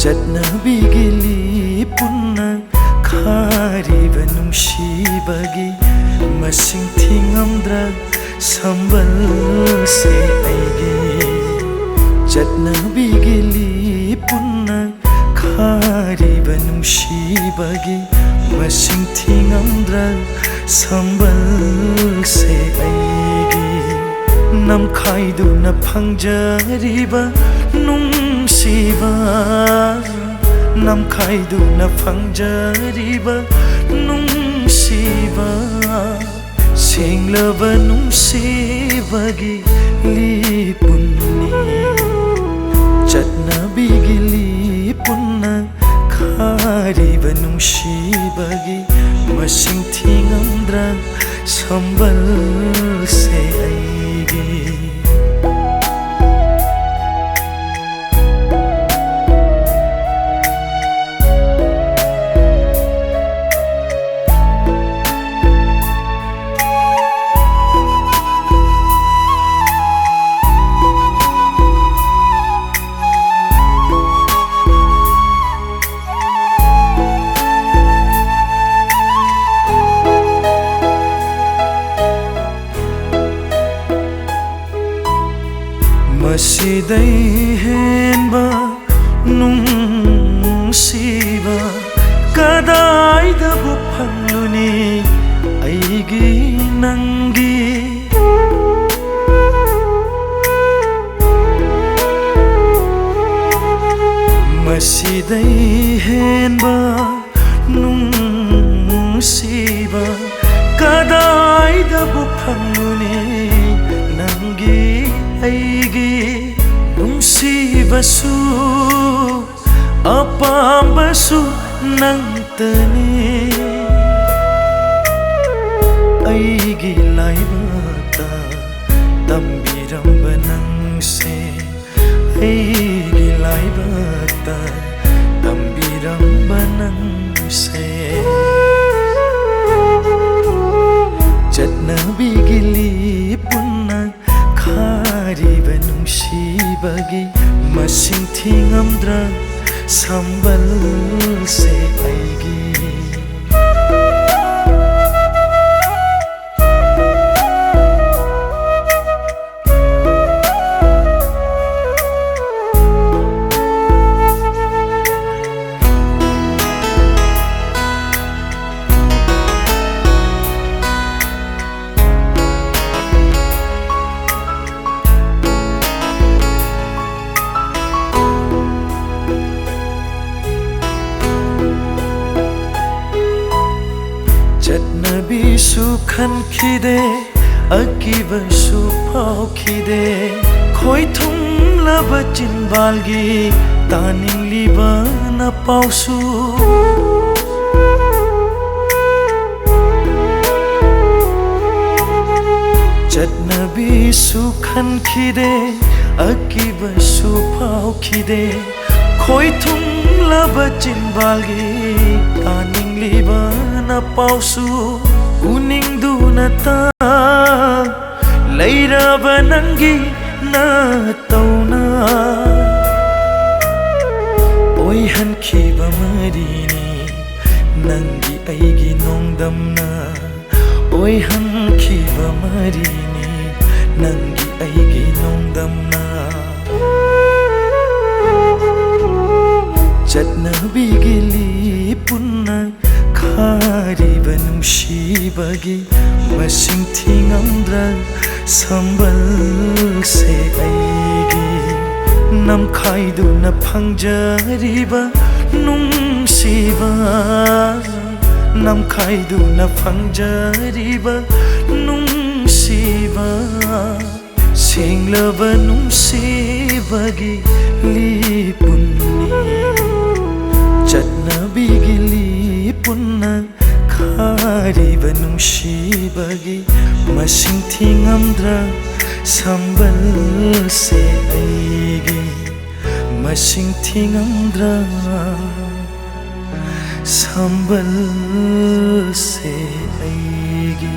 ꯆꯠꯅꯕꯤꯒꯤ ꯂꯤꯄꯨꯟꯅ ꯈꯥꯔꯤꯕ ꯅꯨꯡꯁꯤꯕꯒꯤ ꯃꯁꯤꯡ ꯊꯤꯉꯝꯗ꯭ꯔ ꯁꯝꯕꯜꯁꯦ ꯑꯩꯒꯤ ꯆꯠꯅꯕꯤꯒꯤ ꯂꯤꯄꯨꯟꯅ ꯈꯥꯔꯤꯕ ꯅꯨꯡꯁꯤꯕꯒꯤ ꯃꯁꯤꯡ ꯊꯤꯉꯝꯗ꯭ꯔ ꯁꯝꯕꯜꯁꯦ ꯑꯩꯒꯤ ꯅꯝꯈꯥꯏꯗꯨꯅ ꯐꯪꯖꯔꯤꯕ ꯅꯨꯡꯁꯤꯕ ꯅꯝꯈꯥꯏꯗꯨꯅ ꯐꯪꯖꯔꯤꯕ ꯅꯨꯡꯁꯤꯕ ꯁꯦꯡꯂꯕ ꯅꯨꯡꯁꯤꯕꯒꯤ ꯂꯤꯄꯨꯟꯅꯤ ꯆꯠꯅꯕꯤꯒꯤ ꯂꯤꯄꯨꯟꯅ ꯈꯥꯔꯤꯕ ꯅꯨꯡꯁꯤꯕꯒꯤ ꯃꯁꯤꯡ ꯊꯤꯉꯝꯗ꯭ꯔ ꯁꯝꯕꯜꯁꯦ ꯑꯩꯒꯤ ꯃꯁꯤꯗꯩ ꯍꯦꯟꯕ ꯅꯨꯡꯁꯤꯕ ꯀꯗꯥꯏꯗꯕꯨ ꯐꯪꯂꯨꯅꯤ ꯑꯩꯒꯤ ꯅꯪꯒꯤ ꯃꯁꯤꯗꯩ ꯍꯦꯟꯕ ꯅꯨꯡꯁꯤꯕ ꯀꯗꯥꯏꯗꯕꯨ ꯐꯪꯂꯨꯅꯤ ꯅꯪꯒꯤ ꯑꯩꯒꯤ ꯅꯨꯡꯁꯤꯕꯁꯨ ꯑꯄꯥꯝꯕꯁꯨ ꯅꯪꯇꯅꯤ ꯑꯩꯒꯤ ꯂꯥꯏꯕꯛꯇ ꯇꯝꯕꯤꯔꯝꯕ ꯅꯪꯁꯦ ꯑꯩꯒꯤ ꯂꯥꯏꯕꯛꯇ ꯇꯝꯕꯤꯔꯝꯕ ꯅꯪꯁే ꯆꯠꯅꯕꯤꯒꯤ ꯂꯤꯄꯨꯟꯅ ꯈꯥꯔꯤꯕ ꯅꯨꯡꯁꯤꯕꯒꯤ ꯃꯁꯤꯡ ꯊꯤꯉꯝꯗ꯭ꯔ ꯁꯝꯕꯜꯁꯦ ꯑꯩꯒꯤ ꯆꯠꯅꯕꯤꯁꯨ ꯈꯟꯈꯤꯗꯦ ꯑꯀꯤꯕꯁꯨ ꯐꯥꯎꯈꯤꯗꯦ ꯈꯣꯏꯊꯨꯝꯂꯕ ꯆꯤꯟꯕꯥꯜꯒꯤ ꯇꯥꯅꯤꯡꯂꯤꯕ ꯅꯄꯥꯎꯁꯨ ꯆꯠꯅꯕꯤꯁꯨ ꯈꯟꯈꯤꯗꯦ ꯑꯀꯤꯕꯁꯨ ꯐꯥꯎꯈꯤꯗꯦ ꯈꯣꯏꯊꯨꯝꯂꯕ ꯆꯤꯟꯕꯥꯜꯒꯤ ꯇꯥꯅꯤꯡꯂꯤꯕ ꯅꯄꯥꯎꯁꯨ ꯎꯅꯤꯡꯗꯨꯅ ꯂꯩꯔꯕ ꯅꯪꯒꯤ ꯅꯇꯧꯅ ꯑꯣꯏꯍꯟꯈꯤꯕ ꯃꯔꯤꯅꯤ ꯅꯪꯒꯤ ꯑꯩꯒꯤ ꯅꯣꯡꯗꯝꯅ ꯑꯣꯏꯍꯟꯈꯤꯕ ꯃꯔꯤꯅꯤ ꯅꯪꯒꯤ ꯑꯩꯒꯤ ꯅꯣꯡꯗꯝꯅ ꯆꯠꯅꯕꯤꯒꯤ ꯂꯤꯄꯨꯟꯅ ꯈꯥꯔꯤꯕ ꯅꯨꯡꯁꯤꯕꯒꯤ ꯃꯁꯤꯡ ꯊꯤꯉꯝꯗ꯭ꯔ ꯁꯝꯕꯜꯁꯦ ꯑꯩꯒꯤ ꯅꯝꯈꯥꯏꯗꯨꯅ ꯐꯪꯖꯔꯤꯕ ꯅꯨꯡꯁꯤꯕ ꯅꯝꯈꯥꯏꯗꯨꯅ ꯐꯪꯖꯔꯤꯕ ꯅꯨꯡꯁꯤꯕ ꯁꯦꯡꯂꯕ ꯅꯨꯡꯁꯤꯕꯒꯤ ꯂꯤꯄꯨꯟꯅꯤ ꯆꯠꯅꯕꯤꯒꯤ ꯂꯤꯄꯨꯟꯅ ꯈꯥꯔꯤꯕ ꯅꯨꯡꯁꯤꯕꯒꯤ ꯃꯁꯤꯡ ꯊꯤꯉꯝꯗ꯭ꯔ ꯁꯝꯕꯜꯁꯦ ꯑꯩꯒꯤ ꯃꯁꯤꯡ ꯊꯤꯉꯝꯗ꯭ꯔ ꯁꯝꯕꯜꯁꯦ ꯑꯩꯒꯤ